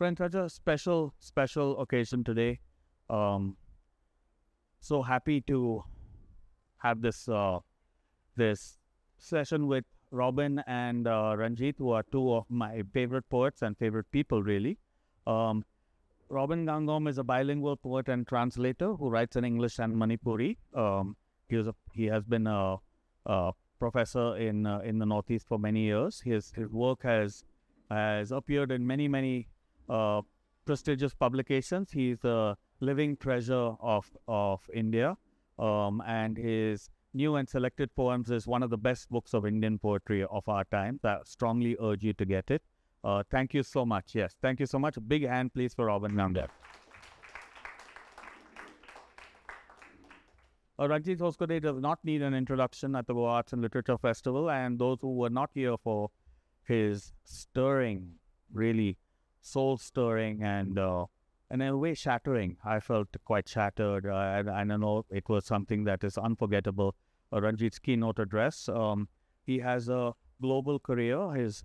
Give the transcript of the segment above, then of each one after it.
Friends, such a special occasion today. Um, so happy to have this session with Robin and Ranjit, who are two of my favorite poets and favorite people, really. Um, Robin Ngangom is a bilingual poet and translator who writes in English and Manipuri. He has been a professor in the Northeast for many years. His work has appeared in many uh, prestigious publications. He's a living treasure of India, and his new and selected poems is one of the best books of Indian poetry of our time. I strongly urge you to get it. Thank you so much. Yes, thank you so much. A big hand, please, for Robin Ngangom. Ranjit Hoskote does not need an introduction at the Goa Arts and Literature Festival, and those who were not here for his stirring, really soul-stirring and in a way shattering. I felt quite shattered, and I know it was something that is unforgettable. Ranjit's keynote address. He has a global career. His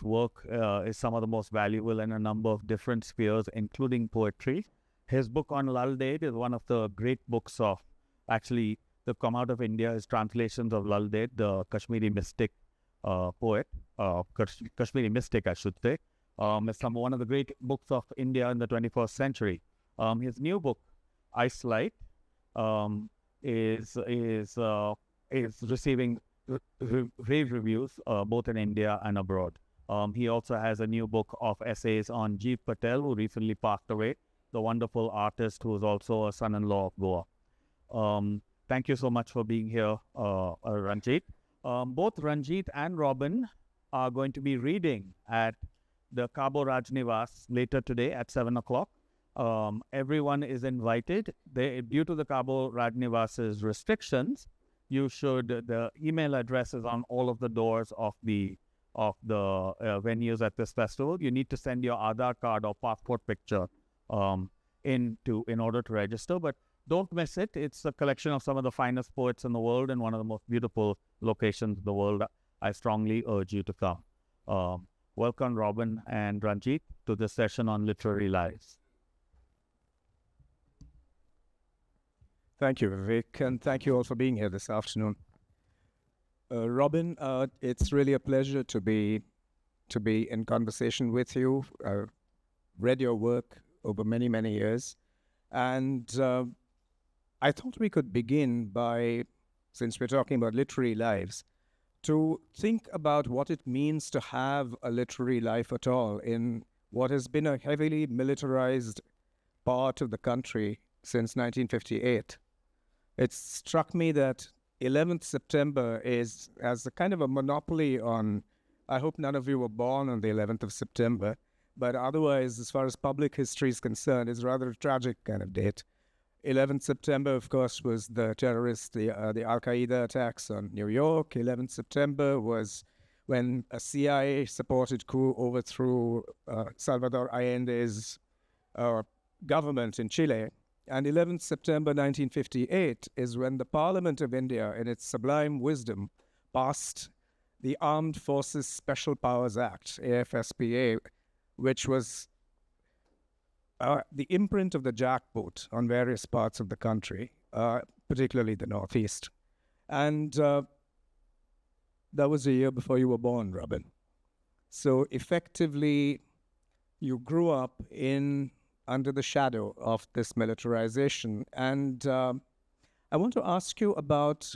work is some of the most valuable in a number of different spheres, including poetry. His book on Lal Ded is one of the great books of, actually, that come out of India. His translations of Lal Ded, the Kashmiri mystic poet, Kashmiri mystic, I should say, is one of the great books of India in the 21st century. His new book, Ice Light, is receiving rave reviews both in India and abroad. He also has a new book of essays on Jeev Patel, who recently passed away, the wonderful artist who is also a son-in-law of Goa. Thank you so much for being here, Ranjit. Both Ranjit and Robin are going to be reading at the Cabo Rajnivas later today at 7 o'clock. Everyone is invited. Due to the Cabo Rajnivas's restrictions, the email address is on all of the doors of the venues at this festival. You need to send your Aadhaar card or passport picture in order to register, but don't miss it. It's a collection of some of the finest poets in the world and one of the most beautiful locations in the world. I strongly urge you to come. Welcome, Robin and Ranjit, to this session on Literary Lives. Thank you, Vivek, and thank you all for being here this afternoon. Robin, it's really a pleasure to be in conversation with you. I've read your work over many years, and I thought we could begin by, since we're talking about literary lives, to think about what it means to have a literary life at all in what has been a heavily militarized part of the country since 1958. It struck me that 11th September has a kind of a monopoly on, I hope none of you were born on the 11th of September, but otherwise, as far as public history is concerned, is rather a tragic kind of date. 11th September, of course, was the Al-Qaeda attacks on New York. 11th September was when a CIA-supported coup overthrew Salvador Allende's government in Chile. And 11th September 1958 is when the Parliament of India, in its sublime wisdom, passed the Armed Forces Special Powers Act, AFSPA, which was the imprint of the jackboot on various parts of the country, particularly the Northeast. And that was a year before you were born, Robin. So effectively, you grew up under the shadow of this militarization. And I want to ask you about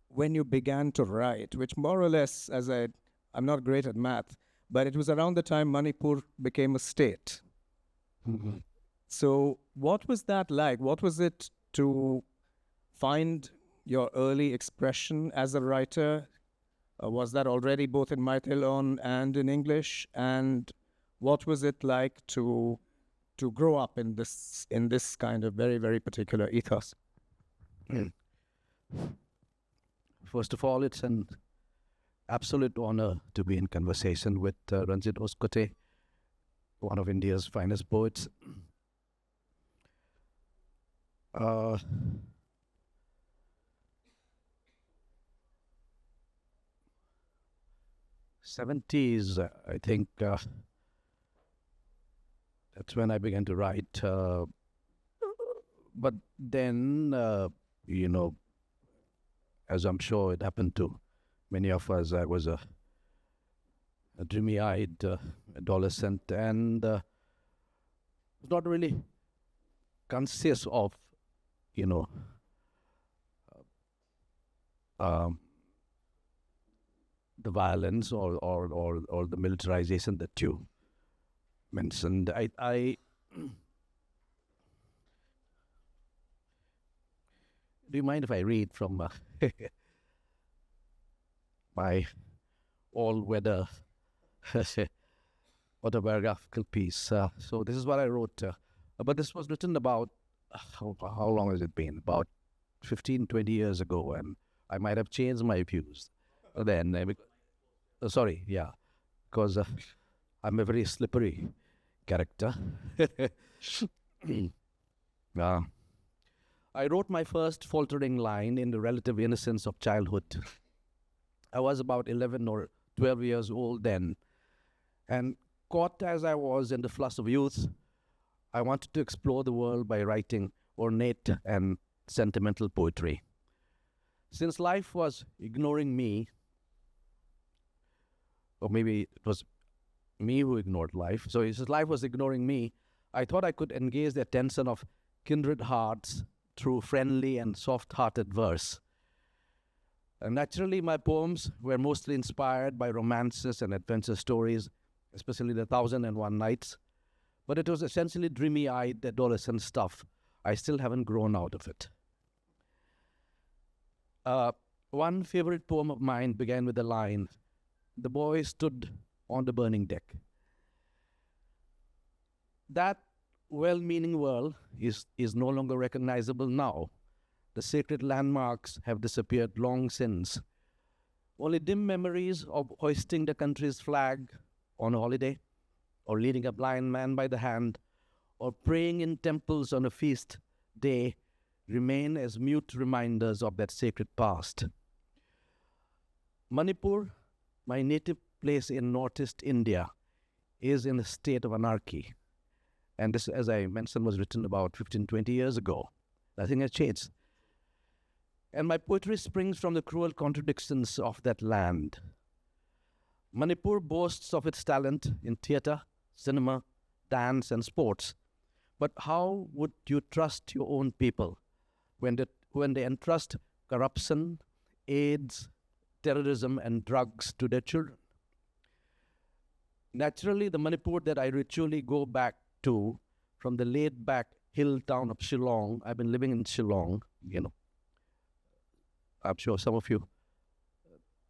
when you began to write, which more or less, I'm not great at math, but it was around the time Manipur became a state. Mm-hmm. So what was that like? What was it to find your early expression as a writer? Was that already both in Maithilon and in English? And what was it like to grow up in this kind of very particular ethos? First of all, it's an absolute honor to be in conversation with Ranjit Hoskote, one of India's finest poets. '70s, I think, That's when I began to write. But then, as I'm sure it happened to many of us, I was a dreamy-eyed adolescent and was not really conscious of, you know, um, the violence or the militarization that you mentioned. I do you mind if I read from my all-weather autobiographical piece? So this is what I wrote. But this was written about, how long has it been? About 15, 20 years ago, and I might have changed my views then. Sorry, yeah, because I'm a very slippery character. I wrote my first faltering line in the relative innocence of childhood. I was about 11 or 12 years old then, and caught as I was in the flush of youth, I wanted to explore the world by writing ornate and sentimental poetry. Since life was ignoring me, or maybe it was me who ignored life, so since life was ignoring me, I thought I could engage the attention of kindred hearts through friendly and soft-hearted verse. And naturally, my poems were mostly inspired by romances and adventure stories, especially the 1001 Nights. But it was essentially dreamy-eyed adolescent stuff. I still haven't grown out of it. One favorite poem of mine began with the line, "The boy stood on the burning deck." That well-meaning world is no longer recognizable now. The sacred landmarks have disappeared long since. Only dim memories of hoisting the country's flag on a holiday, or leading a blind man by the hand, or praying in temples on a feast day remain as mute reminders of that sacred past. Manipur, my native place in northeast India, is in a state of anarchy. And this, as I mentioned, was written about 15, 20 years ago. Nothing has changed. And my poetry springs from the cruel contradictions of that land. Manipur boasts of its talent in theatre, cinema, dance, and sports. But how would you trust your own people when they entrust corruption, AIDS, terrorism, and drugs to their children? Naturally, the Manipur that I ritually go back to from the laid-back hill town of Shillong. I've been living in Shillong, I'm sure some of you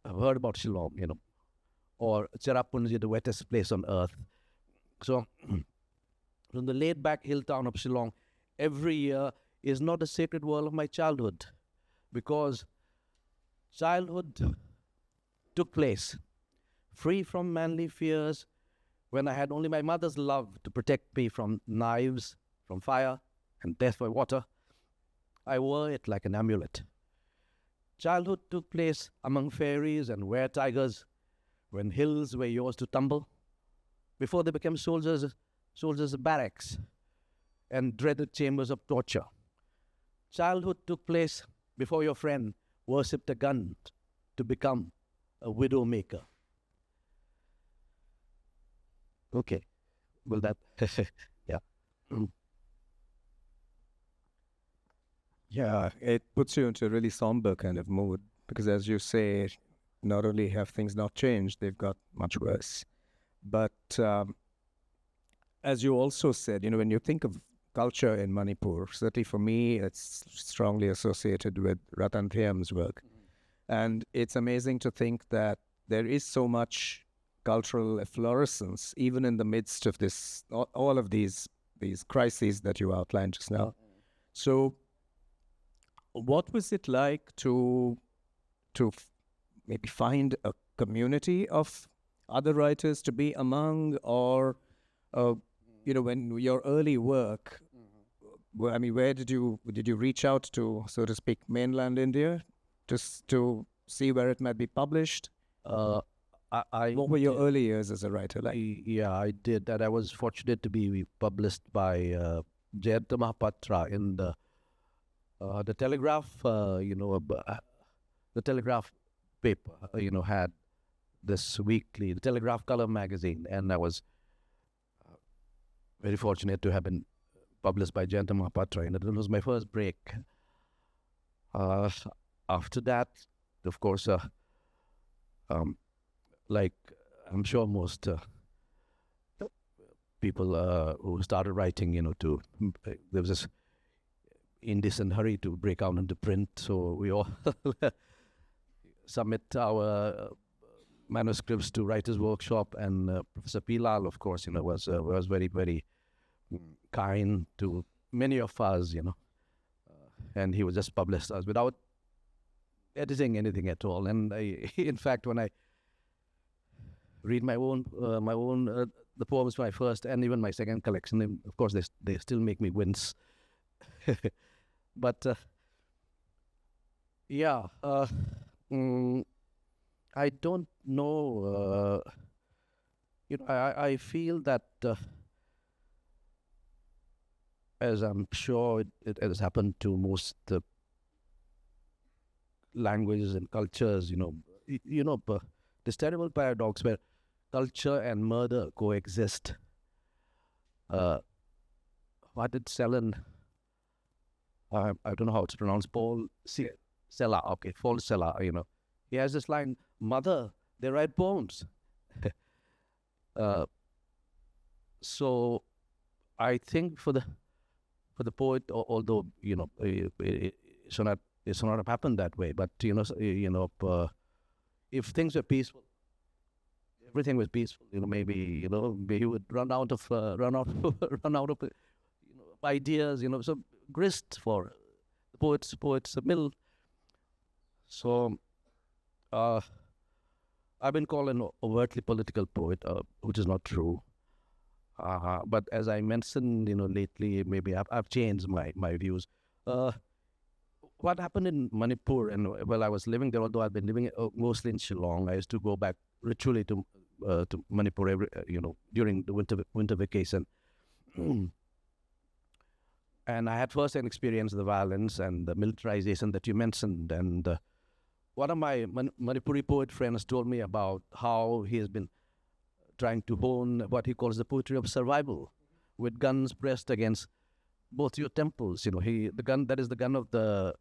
have heard about Shillong, or Cherrapunji, the wettest place on earth. So, from the laid-back hill town of Shillong, every year is not the sacred world of my childhood, because childhood took place free from manly fears, when I had only my mother's love to protect me from knives, from fire, and death by water. I wore it like an amulet. Childhood took place among fairies and were-tigers, when hills were yours to tumble, before they became soldiers of barracks and dreaded chambers of torture. Childhood took place before your friend worshipped a gun to become a widow maker. Okay, well that, yeah. Yeah, it puts you into a really somber kind of mood because, as you say, not only have things not changed, they've got much worse. But as you also said, when you think of culture in Manipur, certainly for me, it's strongly associated with Ratan Thiam's work. And it's amazing to think that there is so much cultural efflorescence, even in the midst of this, all of these crises that you outlined just now. So, what was it like to maybe find a community of other writers to be among, or when your early work? Where did you reach out to, so to speak, mainland India, just to see where it might be published? What were your early years as a writer like? Yeah, I did, and I was fortunate to be published by Jayanta Mahapatra in the Telegraph. The Telegraph paper, had this weekly, the Telegraph Color magazine, and I was very fortunate to have been published by Jayanta Mahapatra, and it was my first break. After that, of course, like I'm sure most people who started writing, there was this indecent hurry to break out into print, so we all submit our manuscripts to Writers' Workshop, and Professor Pilal, of course, was very, very kind to many of us, and he was just published us without editing anything at all. And in fact, when I read my own the poems, my first and even my second collection, of course, they still make me wince. But I don't know. I feel that, as I'm sure it has happened to most languages and cultures, this terrible paradox where culture and murder coexist. What did Celan? I don't know how it's pronounced. Paul Celan. Okay, Paul Celan. He has this line: "Mother, they write poems." So, I think for the poet, although it's not have happened that way, but if things were peaceful, everything was peaceful. Maybe he would run out of ideas. So grist for the poets mill. So I've been called an overtly political poet, which is not true. But as I mentioned, lately, maybe I've changed my views. What happened in Manipur, and while I was living there, although I've been living mostly in Shillong, I used to go back ritually to Manipur every, during the winter vacation. And I had first-hand experience of the violence and the militarization that you mentioned. And one of my Manipuri poet friends told me about how he has been trying to hone what he calls the poetry of survival, with guns pressed against both your temples. The gun that is the gun of the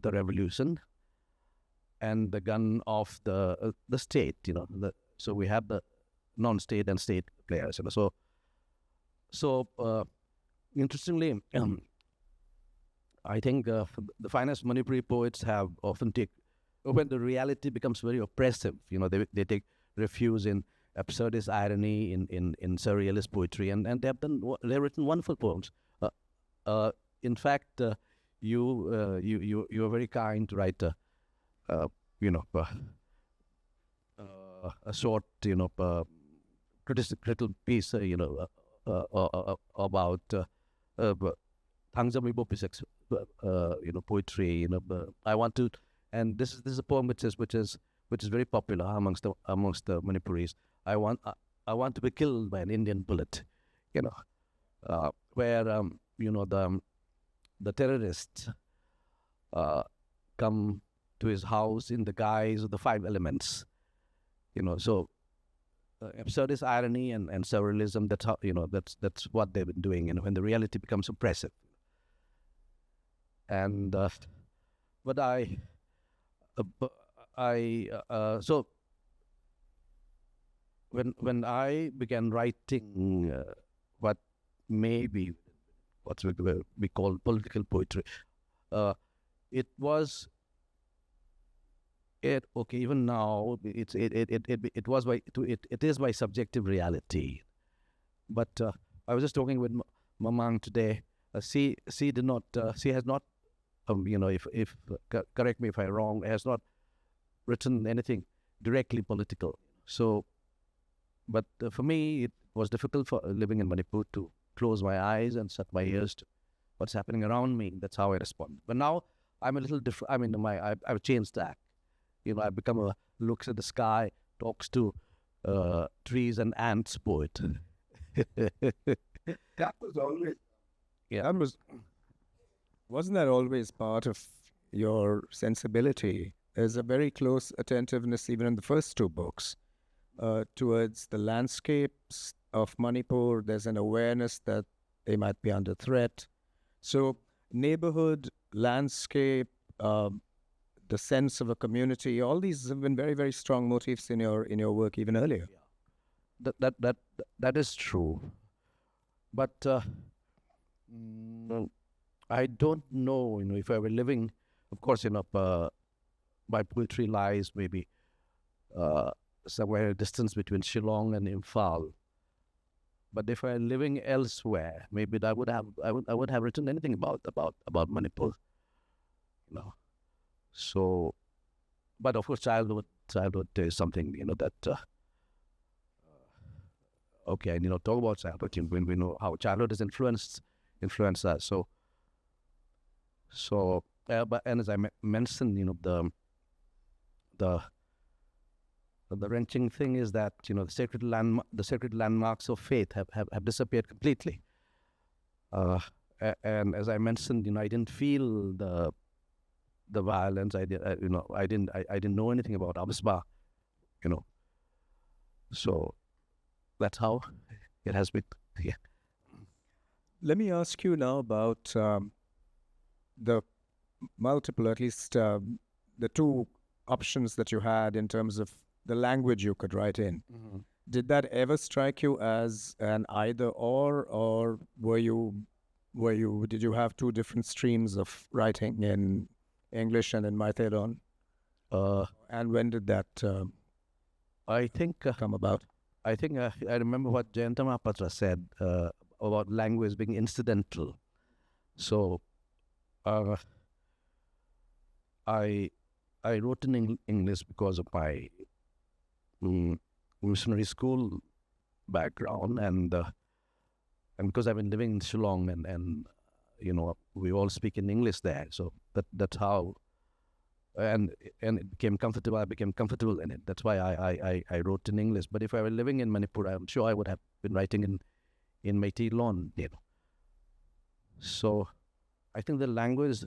revolution, and the gun of the state. So we have the non-state and state players. So interestingly, I think the finest Manipuri poets have often when the reality becomes very oppressive, they take refuge in absurdist irony, in surrealist poetry, and they've written wonderful poems. In fact, you are very kind to write a short critical piece about Thangzami Bopisak's poetry. I want to, and this is a poem which is very popular amongst the Manipuris. I want to be killed by an Indian bullet. Where the terrorists come to his house in the guise of the five elements. So absurdist irony and surrealism. That's how that's what they've been doing. When the reality becomes oppressive. And but so when I began writing what maybe what we call political poetry, it was. Even now, it is my subjective reality. But I was just talking with Mamang today. She has not, if correct me if I'm wrong, has not written anything directly political. So, but for me, it was difficult for living in Manipur to close my eyes and shut my ears to what's happening around me. That's how I respond. But now I'm a little different. I've changed tack. I've become looks at the sky, talks to trees and ants poet. That was always. Yeah. That wasn't that always part of your sensibility? There's a very close attentiveness, even in the first two books, towards the landscapes of Manipur. There's an awareness that they might be under threat. So, neighborhood, landscape, the sense of a community, all these have been very, very strong motifs in your work even earlier. That is true. But I don't know, if I were living, of course, my poetry lies maybe somewhere a distance between Shillong and Imphal. But if I were living elsewhere, maybe I would have written anything about Manipur. So, but of course, childhood is something that. Okay, I need not talk about childhood when we know how childhood has influenced us. But as I mentioned, the wrenching thing is that the sacred landmarks of faith have disappeared completely. And as I mentioned, I didn't feel the violence. I didn't know anything about Abisba, So that's how it has been. Yeah. Let me ask you now about the multiple, at least the two options that you had in terms of the language you could write in. Mm-hmm. Did that ever strike you as an either or did you have two different streams of writing in English and in Maithilon? And when did that I think come about? I think I remember what Jayanta Mahapatra said about language being incidental. So I wrote in English because of my missionary school background and because I've been living in Shillong and we all speak in English there. So that's how. And it became comfortable. I became comfortable in it. That's why I wrote in English. But if I were living in Manipur, I'm sure I would have been writing in Meitei-Lon, So I think the language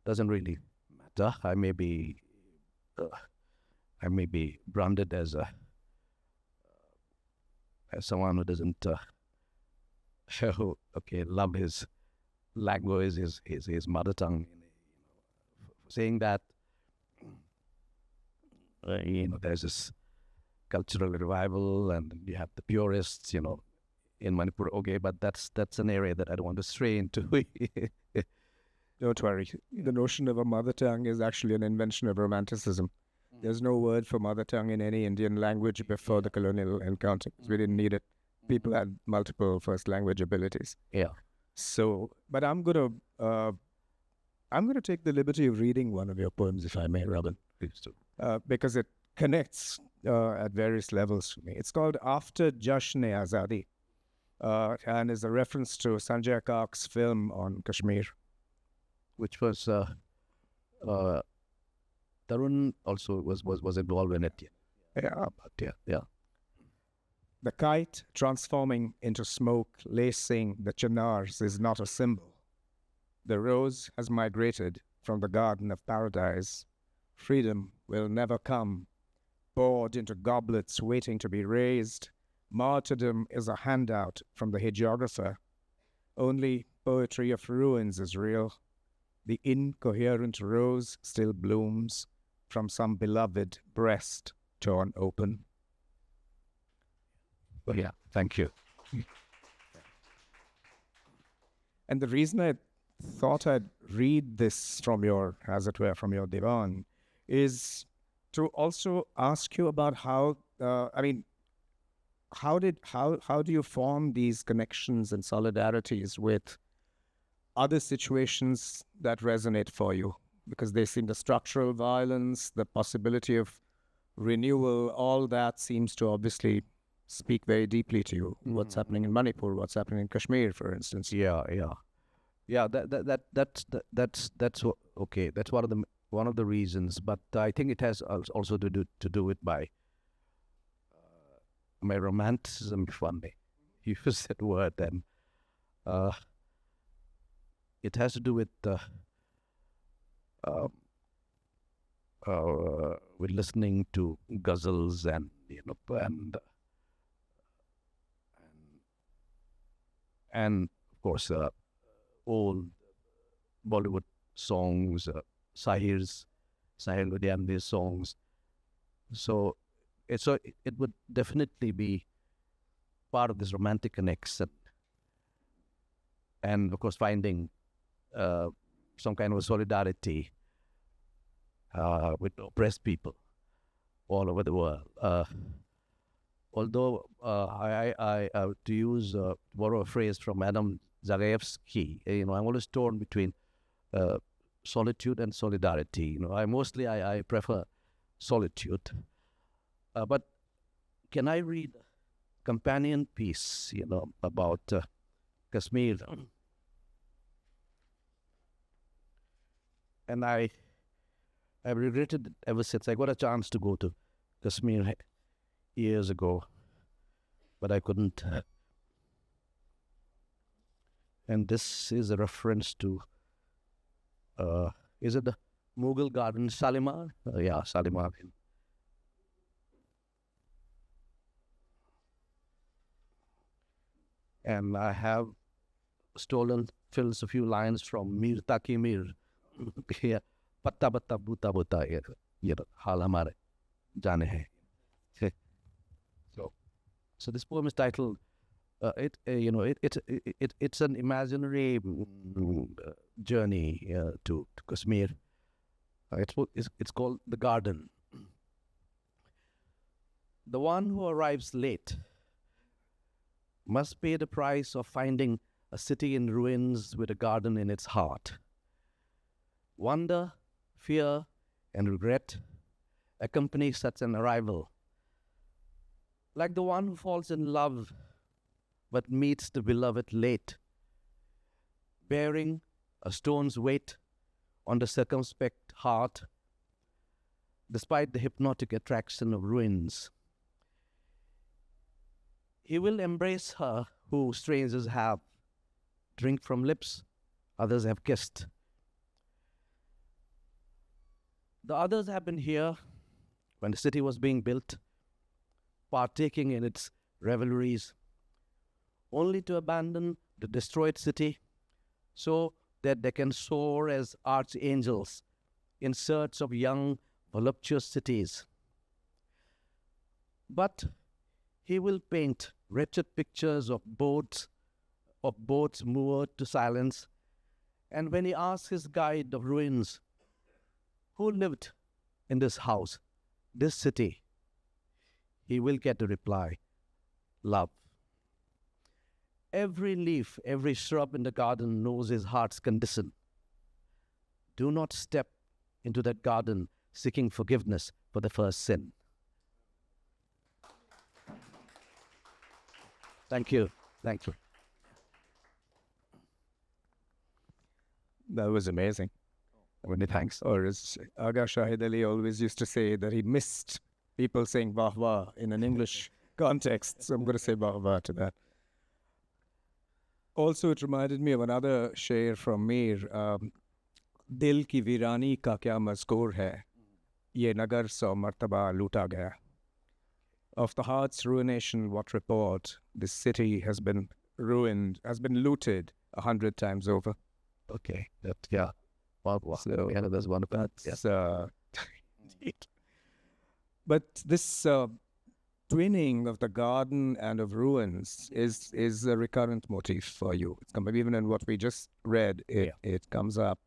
doesn't really matter. I may be branded as someone who doesn't love his language, his mother tongue. Saying that, there's this cultural revival, and you have the purists, in Manipur. Okay, but that's an area that I don't want to stray into. Don't worry. The notion of a mother tongue is actually an invention of Romanticism. There's no word for mother tongue in any Indian language before the colonial encounter. We didn't need it. People had multiple first language abilities. Yeah. So, but I'm going to take the liberty of reading one of your poems, if I may, Robin. Please do. Because it connects at various levels for me. It's called After Jashn-e-Azadi, and is a reference to Sanjay Kak's film on Kashmir. Which was Tarun also was involved in it. Yeah. The kite transforming into smoke, lacing the chinars is not a symbol. The rose has migrated from the garden of paradise. Freedom will never come. Poured into goblets waiting to be raised, martyrdom is a handout from the hagiographer. Only poetry of ruins is real. The incoherent rose still blooms from some beloved breast torn open. Well, yeah, thank you. And the reason I thought I'd read this from your, as it were, from your divan, is to also ask you about how do you form these connections and solidarities with other situations that resonate for you? Because they seem the structural violence, the possibility of renewal, all that seems to obviously speak very deeply to you. What's happening in Manipur, what's happening in Kashmir, for instance. Yeah. That's okay. That's one of the reasons. But I think it has also to do it by my romanticism, if one may use that word, and it has to do with listening to ghazals and and of course old Bollywood songs, Sahir Ludhianvi's songs. So it would definitely be part of this romantic connection, and of course finding some kind of solidarity with oppressed people all over the world. Although I to borrow a phrase from Adam Zagayevsky, I'm always torn between solitude and solidarity. I prefer solitude, but can I read a companion piece, about Kashmir? And I've regretted it ever since. I got a chance to go to Kashmir years ago, but I couldn't. And this is a reference to, is it the Mughal garden, Shalimar? Yeah, Shalimar. And I have stolen a few lines from Mir Taki Mir. Yeah, patta patta buta buta, hal hamare jane hai. So this poem is titled. It's an imaginary journey to Kashmir. It's called The Garden. The one who arrives late must pay the price of finding a city in ruins with a garden in its heart. Wonder, fear, and regret accompany such an arrival. Like the one who falls in love but meets the beloved late, bearing a stone's weight on the circumspect heart, despite the hypnotic attraction of ruins. He will embrace her who strangers have, drink from lips others have kissed. The others have been here when the city was being built, partaking in its revelries, only to abandon the destroyed city so that they can soar as archangels in search of young, voluptuous cities. But he will paint wretched pictures of boats moored to silence, and when he asks his guide of ruins, who lived in this house, this city, he will get the reply, love. Every leaf, every shrub in the garden knows his heart's condition. Do not step into that garden seeking forgiveness for the first sin. Thank you. Thank you. That was amazing. Many thanks. Or as Aga Shahid Ali always used to say, that he missed people saying wah wah in an English context. So I'm going to say wah wah to that. Also, it reminded me of another sher from Mir. Dil ki virani ka kya mazkur hai, ye nagar so martaba luta gaya. Of the heart's ruination, what report? This city has been ruined, has been looted 100 times over. Okay. Yeah. Wow. So, Yeah, there's one of that. Indeed. But this twinning of the garden and of ruins is a recurrent motif for you. It's come, even in what we just read, it comes up.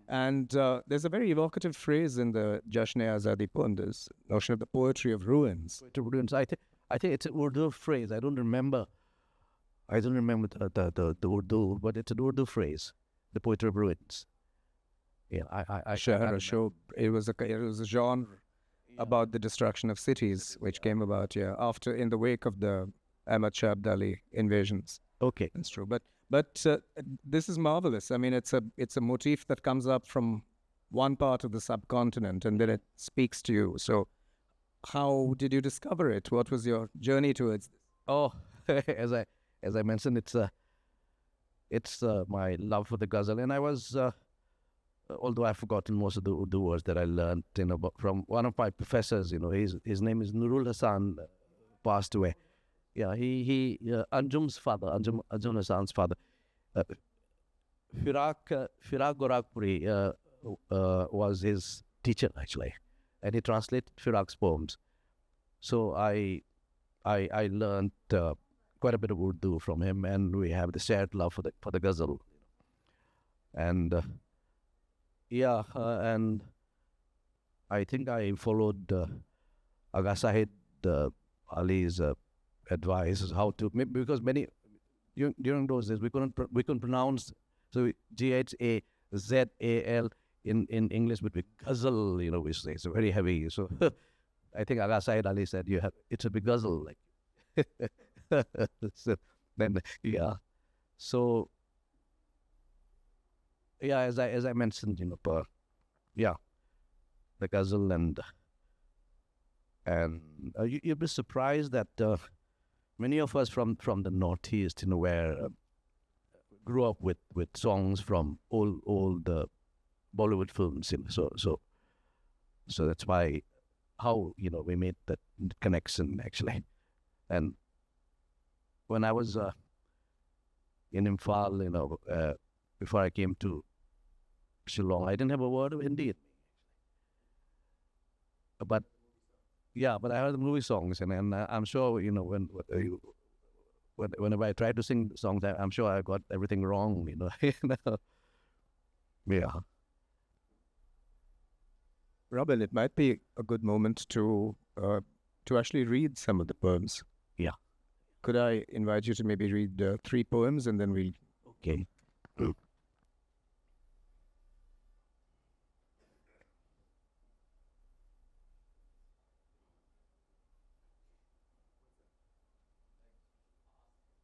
And there's a very evocative phrase in the Jashn-e-Azadi poem, this notion of the poetry of ruins. Poetry of ruins. I think it's an Urdu phrase. I don't remember the Urdu, but it's an Urdu phrase, the poetry of ruins. Yeah, I Shahr-o-Shob. It was a genre about the destruction of cities, which came about after, in the wake of the Ahmad Shah Abdali invasions. Okay, That's true. But this is marvelous. I mean, it's a motif that comes up from one part of the subcontinent, and then it speaks to you. So how did you discover it? What was your journey towards this? Oh, as I mentioned, it's my love for the ghazal, and I was although I've forgotten most of the Urdu words that I learned, from one of my professors. His name is Nurul Hassan, passed away. Yeah, Anjum's father, Anjum Hassan's father, uh, Firaq Gorakhpuri was his teacher actually, and he translated Firaq's poems. So I learned quite a bit of Urdu from him, and we have the shared love for the ghazal. And and I think I followed Aga Sahid Ali's advice as how to, because during those days we couldn't pronounce, so Ghazal in English would be ghazal, we say it's very heavy. So I think Aga Sahid Ali said it's a big ghazal, like. So then so as I mentioned, the ghazal, and you'd be surprised that many of us from the Northeast, where grew up with songs from old Bollywood films, so that's why how we made that connection actually. And when I was in Imphal, before I came to Shillong, I didn't have a word of Hindi, but I heard the movie songs, and I'm sure whenever I try to sing songs, I'm sure I got everything wrong, Yeah. Robin, it might be a good moment to actually read some of the poems. Yeah. Could I invite you to maybe read 3 poems, and then we'll... Okay.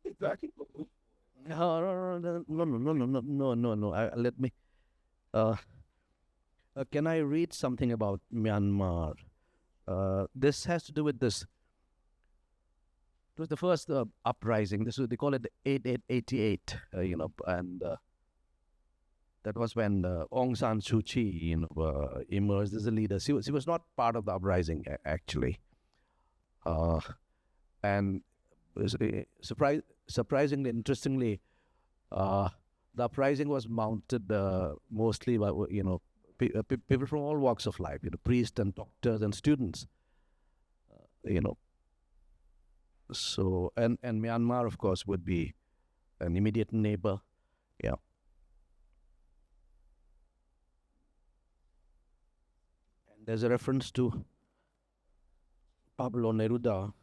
Exactly. No. Let me. Can I read something about Myanmar? This has to do with this. It was the first uprising. They call it the 8888. And that was when Aung San Suu Kyi, emerged as a leader. She was not part of the uprising actually, and surprisingly, interestingly, the uprising was mounted mostly by people from all walks of life, priests and doctors and students, So and Myanmar, of course, would be an immediate neighbor. Yeah. And there's a reference to Pablo Neruda,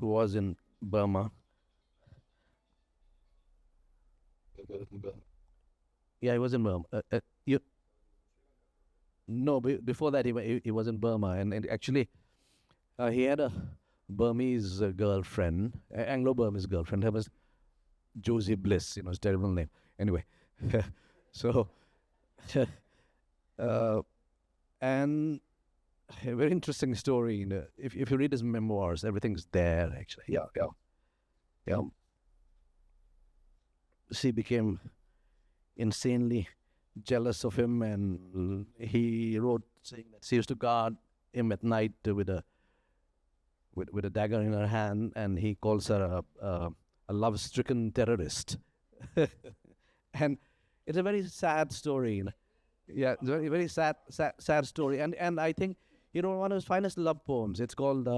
who was in Burma. Yeah, he was in Burma. No, before that he was in Burma, and actually he had a Burmese girlfriend, Anglo-Burmese girlfriend. Her was Josie Bliss, his terrible name. Anyway, so and a very interesting story. If you read his memoirs, everything's there actually. Yeah. She became insanely jealous of him, and he wrote saying that she used to guard him at night with a dagger in her hand, and he calls her a love-stricken terrorist. And it's a very sad story. Yeah, it's a very, very sad story. And I think, one of his finest love poems, it's called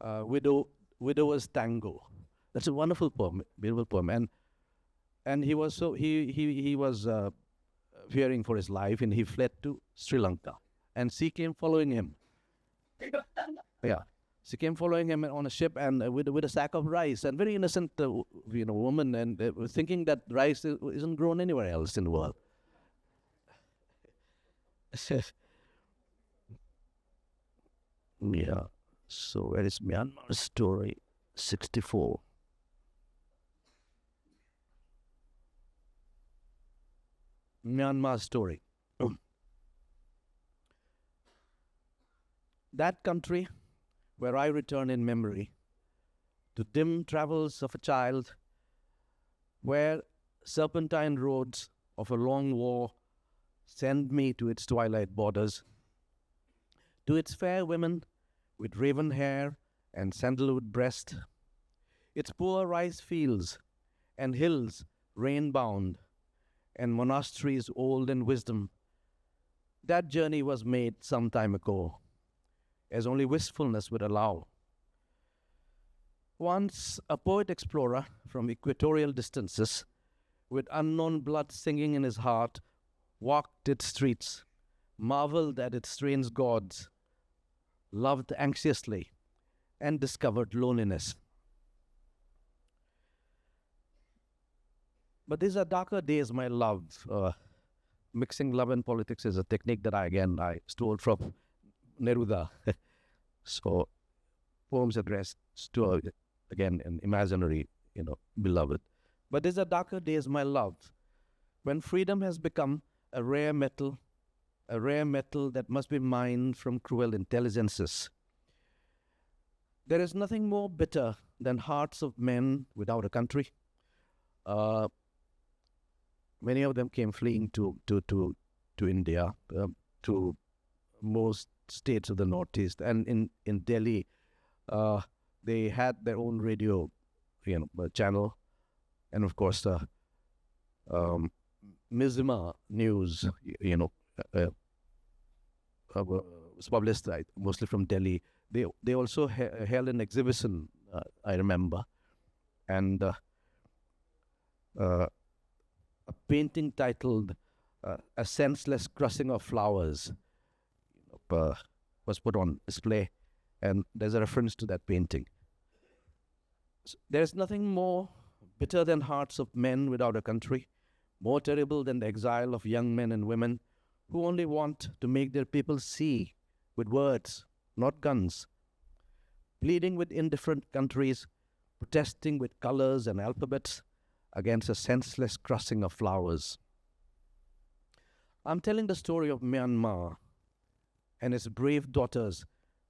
Widower's Tango. That's a wonderful poem, beautiful poem. And he was he was fearing for his life, and he fled to Sri Lanka. And she came following him. Yeah. She came following him on a ship, and with a sack of rice, and very innocent, woman, and thinking that rice isn't grown anywhere else in the world. Yeah. So where is Myanmar story 64? Myanmar story. That country where I return in memory to dim travels of a child, where serpentine roads of a long war send me to its twilight borders, to its fair women with raven hair and sandalwood breast, its poor rice fields and hills rain-bound, and monasteries old in wisdom. That journey was made some time ago, as only wistfulness would allow. Once a poet explorer from equatorial distances, with unknown blood singing in his heart, walked its streets, marveled at its strange gods, loved anxiously, and discovered loneliness. But these are darker days, my love. Mixing love and politics is a technique that I stole from Neruda. So, poems addressed to, again, an imaginary, beloved. But these are darker days, my love, when freedom has become a rare metal that must be mined from cruel intelligences. There is nothing more bitter than hearts of men without a country. Many of them came fleeing to India, to most states of the Northeast, and in Delhi, they had their own radio, channel, and of course, Mizima News, was published mostly from Delhi. They also held an exhibition, I remember, and a painting titled "A Senseless Crushing of Flowers" was put on display, and there's a reference to that painting. There's nothing more bitter than hearts of men without a country, more terrible than the exile of young men and women who only want to make their people see with words, not guns, pleading with indifferent countries, protesting with colors and alphabets against a senseless crushing of flowers. I'm telling the story of Myanmar and its brave daughters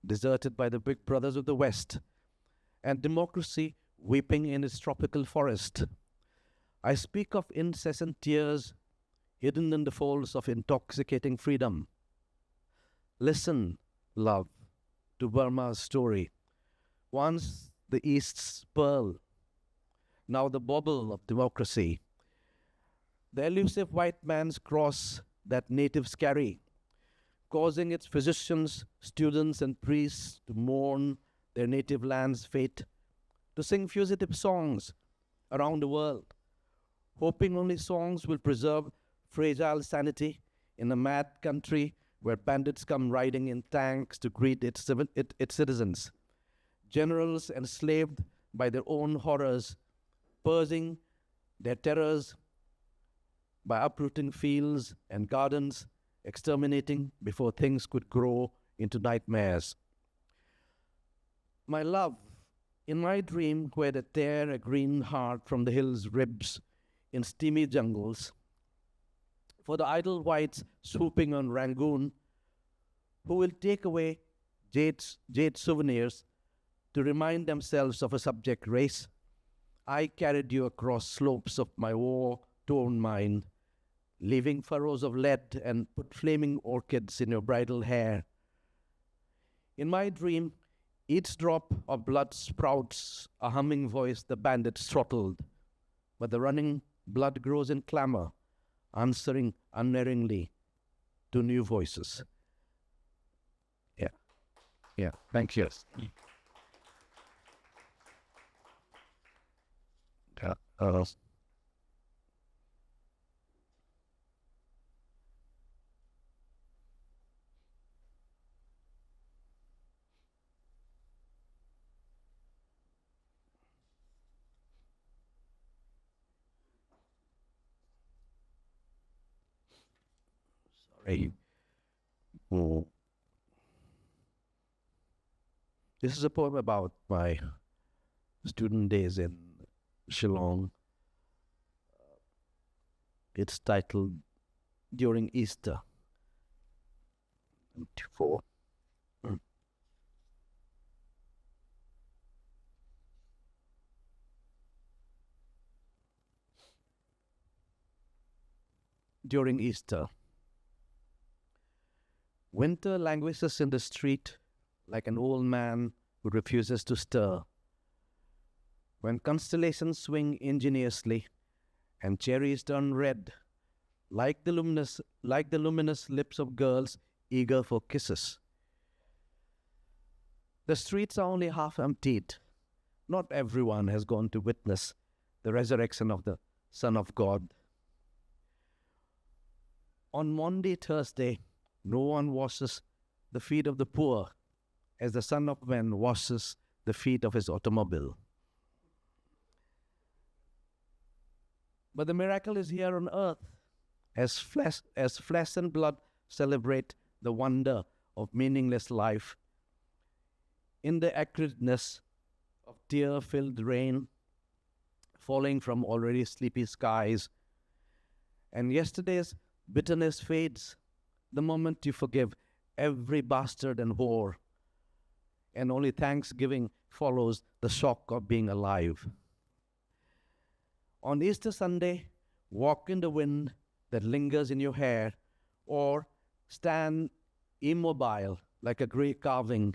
deserted by the big brothers of the West, and democracy weeping in its tropical forest. I speak of incessant tears hidden in the folds of intoxicating freedom. Listen, love, to Burma's story. Once the East's pearl, now the bauble of democracy. The elusive white man's cross that natives carry, causing its physicians, students, and priests to mourn their native land's fate, to sing fugitive songs around the world, hoping only songs will preserve fragile sanity in a mad country where bandits come riding in tanks to greet its citizens, generals enslaved by their own horrors, purging their terrors by uprooting fields and gardens, exterminating before things could grow into nightmares. My love, in my dream where they tear a green heart from the hill's ribs in steamy jungles, for the idle whites swooping on Rangoon, who will take away jade souvenirs to remind themselves of a subject race, I carried you across slopes of my war-torn mind, leaving furrows of lead and put flaming orchids in your bridal hair. In my dream, each drop of blood sprouts a humming voice the bandits throttled, but the running blood grows in clamor, answering unerringly to new voices. Yeah, thank you. Yeah, sorry. Oh. This is a poem about my student days in Shillong. It's titled During Easter 24. during Easter. Winter languishes in the street like an old man who refuses to stir. When constellations swing ingeniously and cherries turn red, like the luminous lips of girls eager for kisses. The streets are only half emptied. Not everyone has gone to witness the resurrection of the Son of God. On Maundy Thursday, no one washes the feet of the poor as the Son of Man washes the feet of his automobile. But the miracle is here on earth, as flesh and blood celebrate the wonder of meaningless life. In the acridness of tear-filled rain falling from already sleepy skies, and yesterday's bitterness fades the moment you forgive every bastard and whore, and only thanksgiving follows the shock of being alive. On Easter Sunday, walk in the wind that lingers in your hair, or stand immobile like a grey carving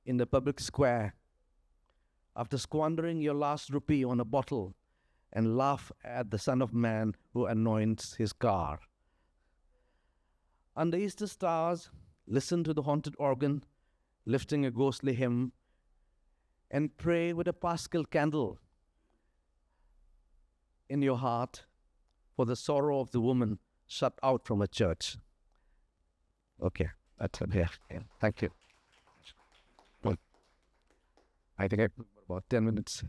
in the public square after squandering your last rupee on a bottle, and laugh at the Son of Man who anoints his car. Under Easter stars, listen to the haunted organ lifting a ghostly hymn, and pray with a Paschal candle in your heart for the sorrow of the woman shut out from a church. Okay, that's it. Yeah. Thank you. Well, I think I put about 10 minutes.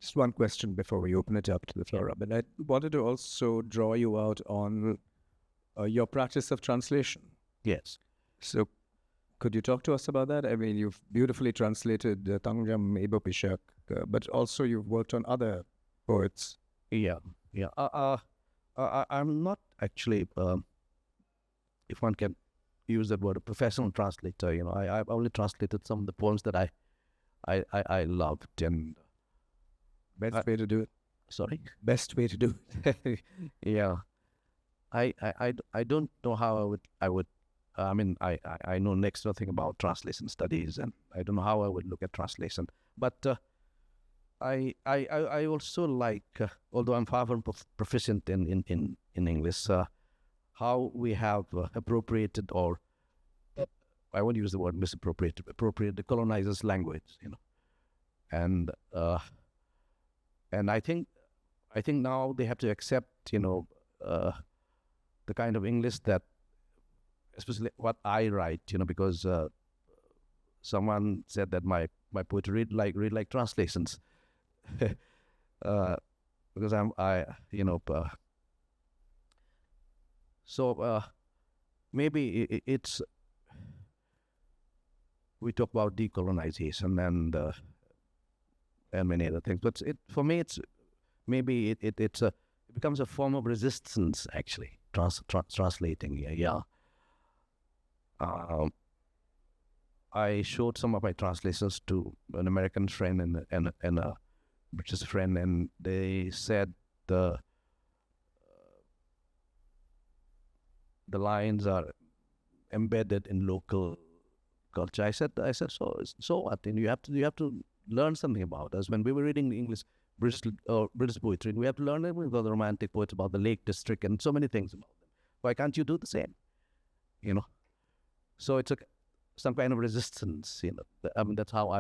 Just one question before we open it up to the floor, Robin. I wanted to also draw you out on your practice of translation. Yes. So could you talk to us about that? I mean, you've beautifully translated Tangjam Ebopishak, but also you've worked on other poets. Yeah. I'm not actually, if one can use that word, a professional translator. You know, I've only translated some of the poems that I loved. And Best way to do it. sorry. Best way to do it. Yeah. I don't know how I would. I mean, I know next to nothing about translation studies, and I don't know how I would look at translation. But I also like, although I'm far from proficient in English, how we have appropriated, or I won't use the word misappropriated, appropriate the colonizers' language, you know, and I think now they have to accept, you know, the kind of English that, especially what I write, you know, because someone said that my poetry read like translations, because so maybe it's, we talk about decolonization and many other things, but for me it's maybe it becomes a form of resistance, actually, translating. Yeah. I showed some of my translations to an American friend and a British friend, and they said the lines are embedded in local culture. I said so what? And you have to learn something about us. When we were reading the English British poetry, we have to learn about the Romantic poets, about the Lake District, and so many things about them. Why can't you do the same? You know. So it's some kind of resistance. You know. I mean, that's how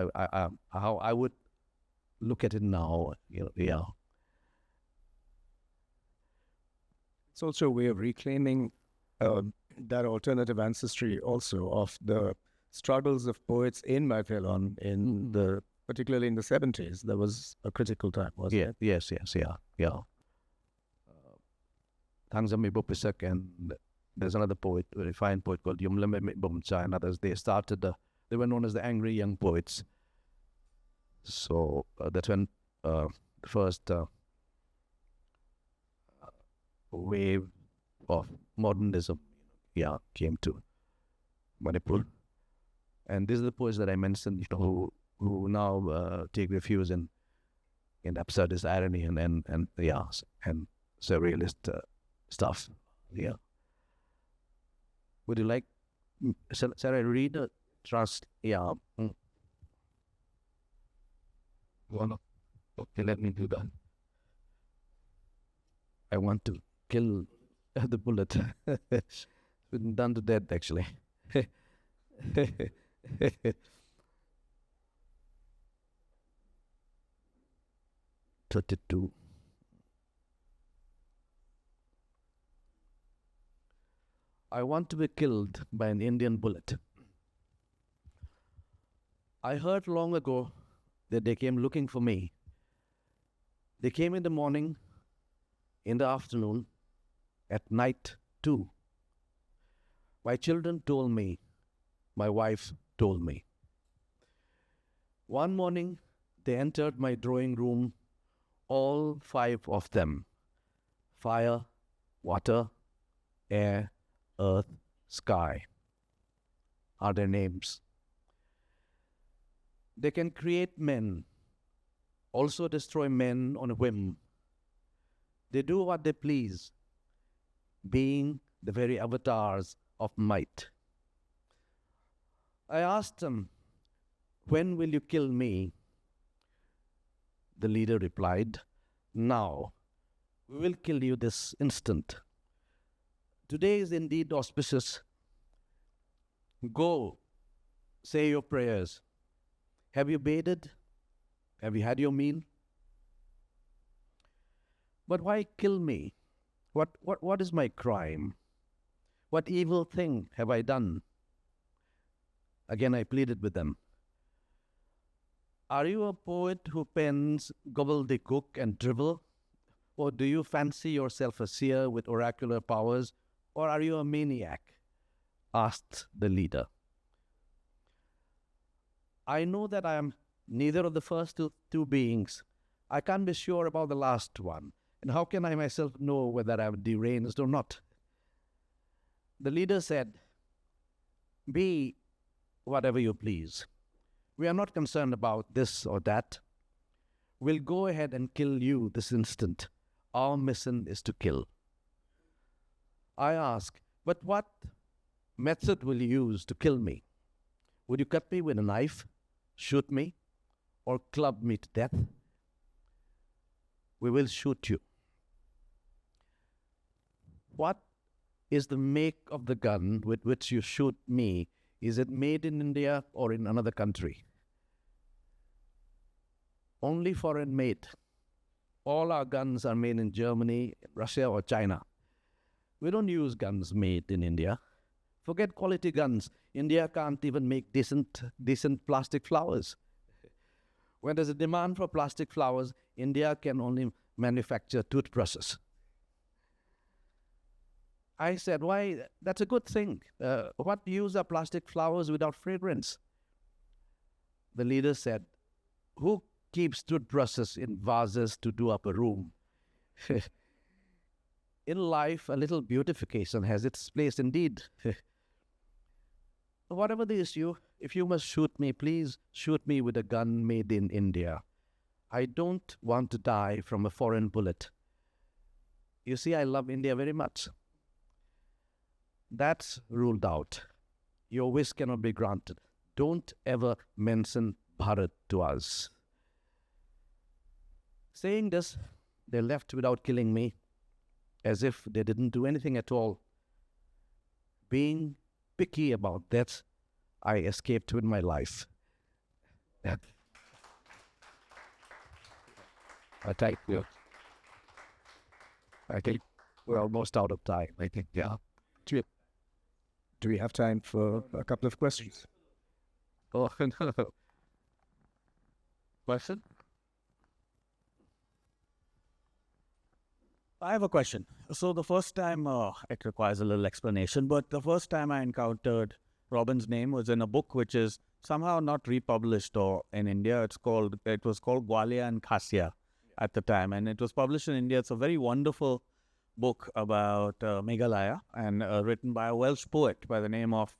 I would look at it now. You know. Yeah. It's also a way of reclaiming that alternative ancestry also of the struggles of poets in Maithelon particularly in the 70s. There was a critical time, wasn't it? Yes, yeah. Tangjam Ibopisak, and there's another poet, a very fine poet called Yumleme Bumcha, and others. They were known as the Angry Young Poets. So that's when the first wave of modernism, came to Manipur. And these are the poets that I mentioned, you know, who now take refuge in in absurdist irony and yeah, and surrealist stuff. Yeah. Would you like? Shall I read a Yeah. Okay, let me do that. I want to kill the bullet. Been done to death, actually. 32. I want to be killed by an Indian bullet. I heard long ago that they came looking for me. They came in the morning, in the afternoon, at night too. My children told me, my wife told me. One morning, they entered my drawing room, all 5 of them. Fire, water, air, earth, sky are their names. They can create men, also destroy men on a whim. They do what they please, being the very avatars of might. I asked them, when will you kill me? The leader replied, now. We will kill you this instant. Today is indeed auspicious. Go, say your prayers. Have you bathed? Have you had your meal? But why kill me? What is my crime? What evil thing have I done? Again, I pleaded with them. Are you a poet who pens gobbledygook and drivel? Or do you fancy yourself a seer with oracular powers? Or are you a maniac? Asked the leader. I know that I am neither of the first two beings. I can't be sure about the last one. And how can I myself know whether I am deranged or not? The leader said, be whatever you please. We are not concerned about this or that. We'll go ahead and kill you this instant. Our mission is to kill. I ask, but what method will you use to kill me? Would you cut me with a knife, shoot me, or club me to death? We will shoot you. What is the make of the gun with which you shoot me? Is it made in India or in another country? Only foreign made. All our guns are made in Germany, Russia, or China. We don't use guns made in India. Forget quality guns. India can't even make decent plastic flowers. When there's a demand for plastic flowers, India can only manufacture toothbrushes. I said, why, that's a good thing. What use are plastic flowers without fragrance? The leader said, who keeps toothbrushes in vases to do up a room? In life, a little beautification has its place indeed. Whatever the issue, if you must shoot me, please shoot me with a gun made in India. I don't want to die from a foreign bullet. You see, I love India very much. That's ruled out. Your wish cannot be granted. Don't ever mention Bharat to us. Saying this, they left without killing me, as if they didn't do anything at all. Being picky about that, I escaped with my life. I thank you. I think we're almost out of time. I think, yeah. Do we have time for a couple of questions? Oh, no. Question? I have a question. So the first time, it requires a little explanation, but the first time I encountered Robin's name was in a book which is somehow not republished or in India. It was called Gwalia and Khassia at the time, and it was published in India. It's a very wonderful book about Meghalaya and written by a Welsh poet by the name of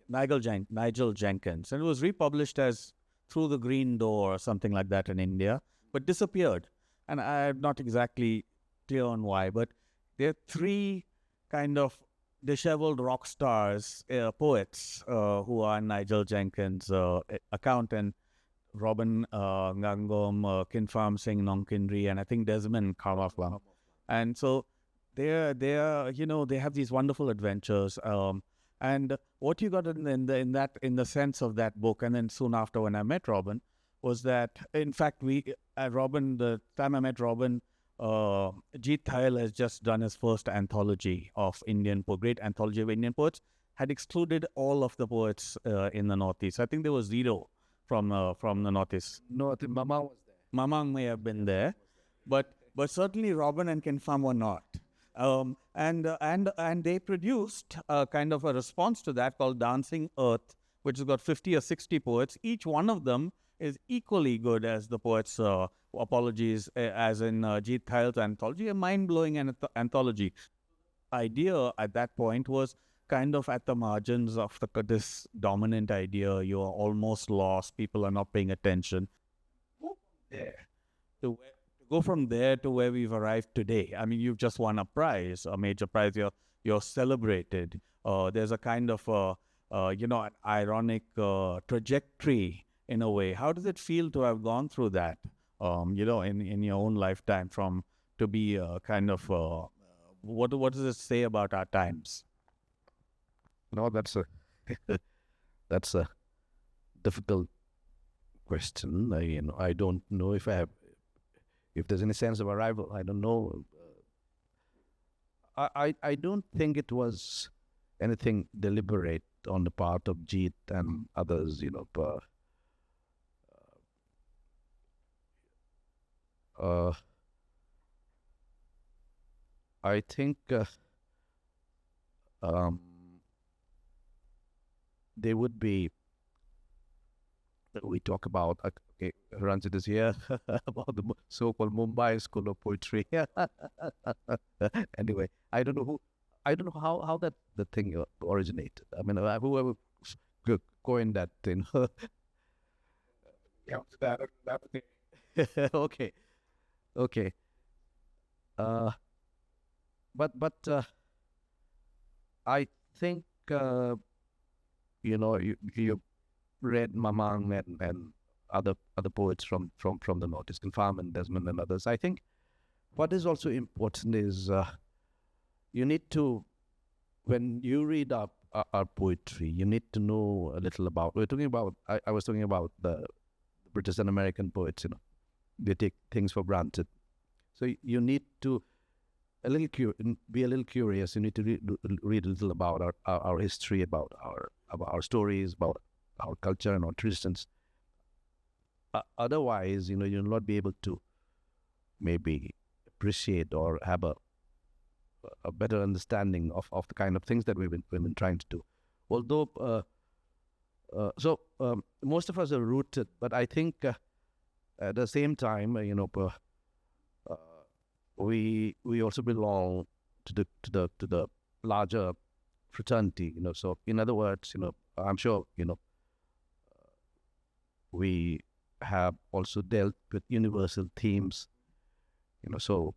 Nigel Jenkins. And it was republished as Through the Green Door or something like that in India. but disappeared. And I'm not exactly clear on why, but there are three kind of disheveled rock stars, poets, who are Nigel Jenkins, accountant, Robin Ngangom, Kinfarm Singh Nongkinri, and I think Desmond Karmaflam. And so they have these wonderful adventures. And what you got in the sense of that book, and then soon after when I met Robin, was that in fact the time I met Robin, Jeet Thayil has just done his first anthology of great anthology of Indian poets, had excluded all of the poets in the Northeast. I think there was zero from the Northeast. No, I think Mama was there. Mamang may have been there, but certainly Robin and Kinfam were not. And they produced a kind of a response to that called Dancing Earth, which has got 50 or 60 poets. Each one of them is equally good as the poets' apologies, as in Jeet Thayil's anthology, a mind-blowing anthology. Idea at that point was kind of at the margins of this dominant idea. You are almost lost. People are not paying attention. There. To go from there to where we've arrived today. I mean, you've just won a prize, a major prize. You're celebrated. There's a kind of an ironic trajectory in a way. How does it feel to have gone through that? In your own lifetime, to be kind of what does it say about our times? No, that's a difficult question. I don't know if there's any sense of arrival. I don't know. I don't think it was anything deliberate on the part of Jeet and others. I think they would be. We talk about, okay, Ranjit is here, about the so-called Mumbai School of Poetry. Anyway, I don't know how the thing originated. I mean, whoever coined that thing. Yeah, okay. But I think you read Mamang and other poets from the Northeast, Farm and Desmond and others. I think what is also important is you need to, when you read our poetry, you need to know a little about. I was talking about the British and American poets. They take things for granted. So you need to be a little curious. You need to read a little about our history, about our stories, about our culture and our traditions. Otherwise, you'll not be able to maybe appreciate or have a better understanding of the kind of things that we've been trying to do. Although, most of us are rooted, but I think at the same time, we also belong to the larger fraternity. So in other words, I'm sure we have also dealt with universal themes. So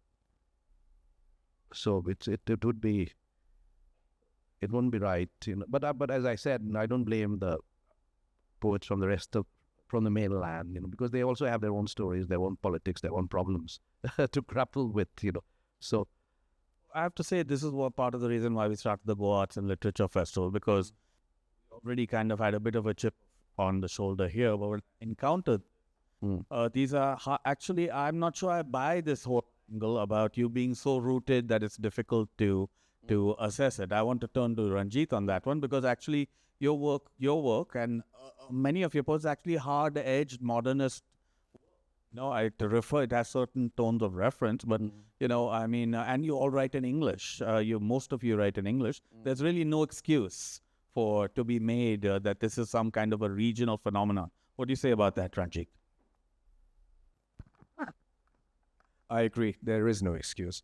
it wouldn't be right. But as I said, I don't blame the poets from the mainland, because they also have their own stories, their own politics, their own problems to grapple with, So I have to say this is part of the reason why we started the Goa Arts and Literature Festival, because we already kind of had a bit of a chip on the shoulder here, but we encountered these are actually, I'm not sure I buy this whole angle about you being so rooted that it's difficult to assess it. I want to turn to Ranjit on that one, because actually your work and many of your poets actually hard-edged modernist. It has certain tones of reference, but and you all write in English. Most of you write in English. There's really no excuse to be made that this is some kind of a regional phenomenon. What do you say about that, Ranjit? I agree. There is no excuse.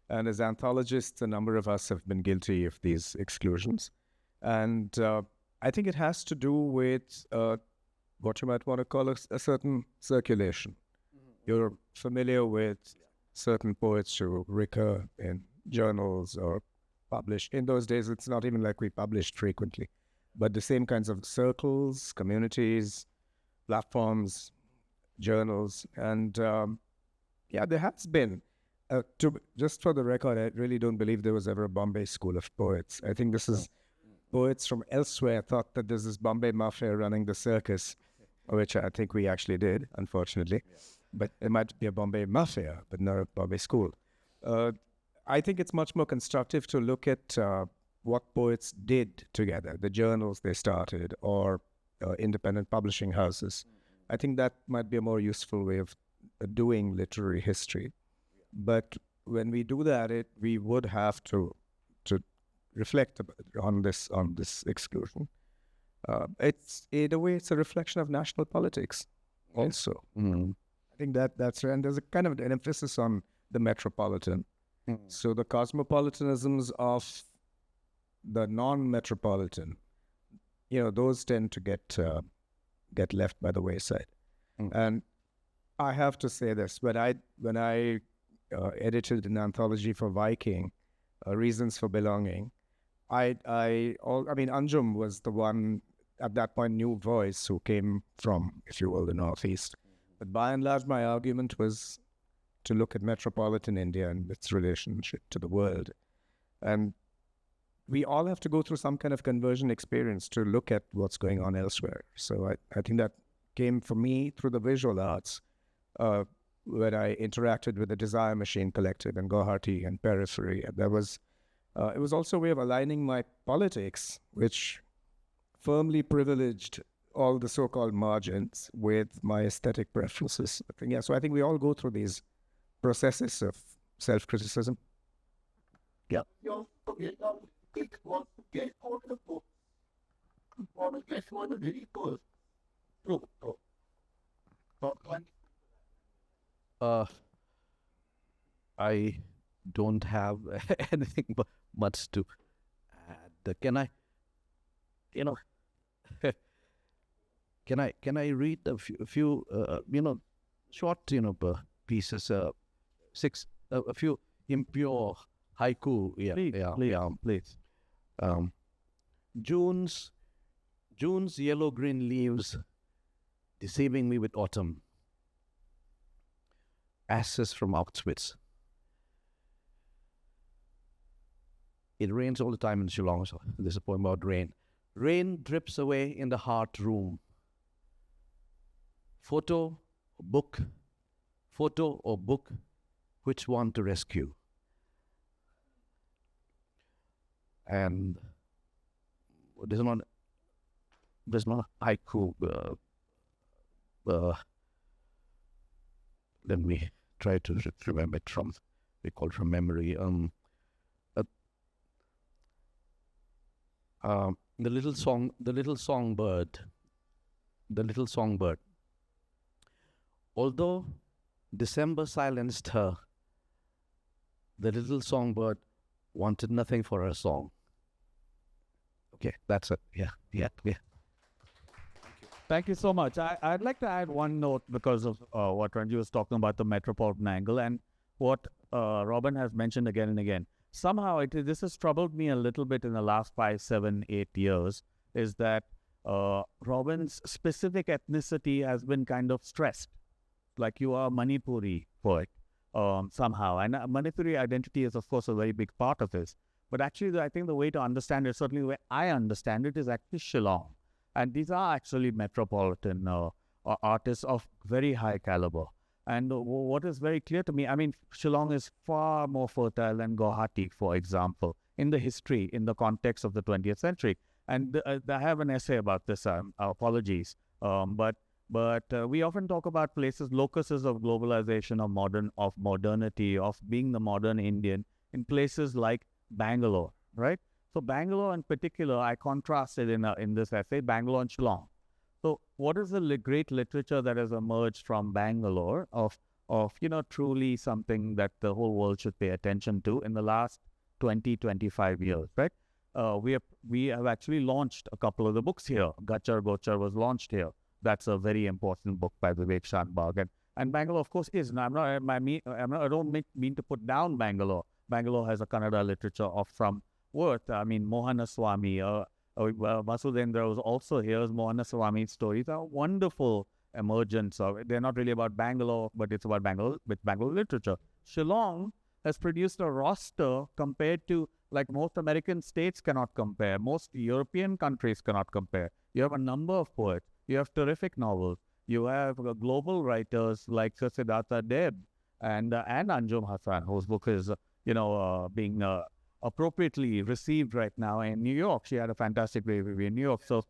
And as anthologists, a number of us have been guilty of these exclusions. And I think it has to do with what you might want to call a certain circulation. you're familiar with certain poets who recur in journals or publish. In those days, it's not even like we published frequently, but the same kinds of circles, communities, platforms, journals, and yeah, there has been. Just for the record, I really don't believe there was ever a Bombay School of Poets. I think this is poets from elsewhere thought that there's this Bombay mafia running the circus, which I think we actually did, unfortunately. But it might be a Bombay mafia, but not a Bombay school. I think it's much more constructive to look at what poets did together, the journals they started, or independent publishing houses. I think that might be a more useful way of doing literary history. But when we do that, we would have to reflect on this exclusion. It's in a way it's a reflection of national politics, also. Mm. I think that's right. And there's a kind of an emphasis on the metropolitan. So the cosmopolitanisms of the non-metropolitan, those tend to get left by the wayside. And I have to say this: when I edited an anthology for Viking, Reasons for Belonging, I mean, Anjum was the one at that point, new voice who came from, if you will, the Northeast. But by and large, my argument was to look at metropolitan India and its relationship to the world. And we all have to go through some kind of conversion experience to look at what's going on elsewhere. So I think that came for me through the visual arts, when I interacted with the Desire Machine Collective and Guwahati and Periphery. And it was also a way of aligning my politics, which firmly privileged all the so-called margins with my aesthetic preferences. So I think we all go through these processes of self-criticism. Yeah. I don't have anything much to add. Can I read a few short pieces, a few impure haiku? Please. June's yellow-green leaves deceiving me with autumn. Ashes from Auschwitz. It rains all the time in Shillong, so there's a poem about rain. Rain drips away in the heart room. Photo or book, which one to rescue? And there's not a haiku. Let me try to remember it from memory. The little songbird. Although December silenced her, the little songbird wanted nothing for her song. Okay, that's it. Yeah. Thank you so much. I'd like to add one note because of what Ranjit was talking about, the metropolitan angle, and what Robin has mentioned again and again. Somehow, this has troubled me a little bit in the last 5, 7, 8 years, is that Robin's specific ethnicity has been kind of stressed. Like, you are Manipuri poet somehow. And Manipuri identity is, of course, a very big part of this. But actually, I think the way to understand it, certainly the way I understand it, is actually Shillong. And these are actually metropolitan artists of very high caliber. And what is very clear to me, I mean, Shillong is far more fertile than Guwahati, for example, in the history, in the context of the 20th century. And I have an essay about this, apologies. But we often talk about places, locuses of globalization, of modernity, of being the modern Indian, in places like Bangalore, right? So Bangalore in particular, I contrasted in this essay, Bangalore and Shillong. So what is the great literature that has emerged from Bangalore of truly something that the whole world should pay attention to in the last 20, 25 years, right? We have actually launched a couple of the books here. Gachar Gochar was launched here. That's a very important book by Vivek Shanbag. And Bangalore, of course, is. Now, I don't mean to put down Bangalore. Bangalore has a Kannada literature of some worth. I mean, Mohanaswamy, Vasudendra was also here. Mohanaswamy's stories are wonderful emergence of it. They're not really about Bangalore, but it's about Bangalore with Bangalore literature. Shillong has produced a roster compared to, like, most American states cannot compare, most European countries cannot compare. You have a number of poets. You have terrific novels. You have global writers like Siddhartha Deb and Anjum Hassan, whose book is, being appropriately received right now in New York. She had a fantastic review in New York. So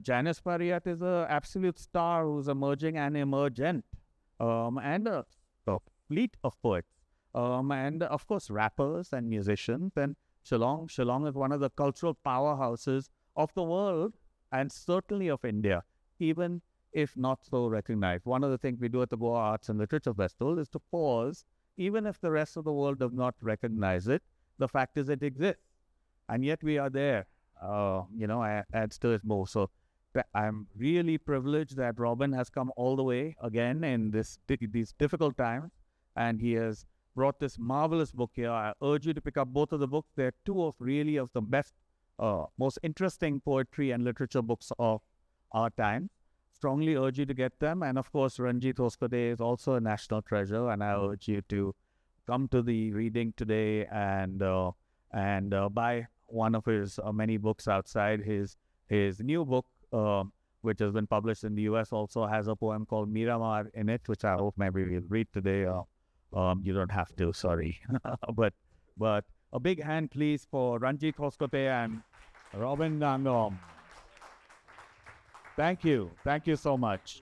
Janice Pariyat is an absolute star who's emerging and emergent, and a fleet of poets, and of course rappers and musicians. And Shillong is one of the cultural powerhouses of the world and certainly of India, even if not so recognized. One of the things we do at the Goa Arts and Literature Festival is to pause, even if the rest of the world does not recognize it. The fact is it exists, and yet we are there. Adds to it more. So I'm really privileged that Robin has come all the way again in these difficult times, and he has brought this marvelous book here. I urge you to pick up both of the books. They're two of the best, most interesting poetry and literature books of our time. Strongly urge you to get them. And of course, Ranjit Hoskote is also a national treasure, and I urge you to come to the reading today and buy one of his many books outside. His new book, which has been published in the US, also has a poem called Miramar in it, which I hope maybe we'll read today. You don't have to, sorry. but a big hand, please, for Ranjit Hoskote and Robin Ngangom. Thank you. Thank you so much.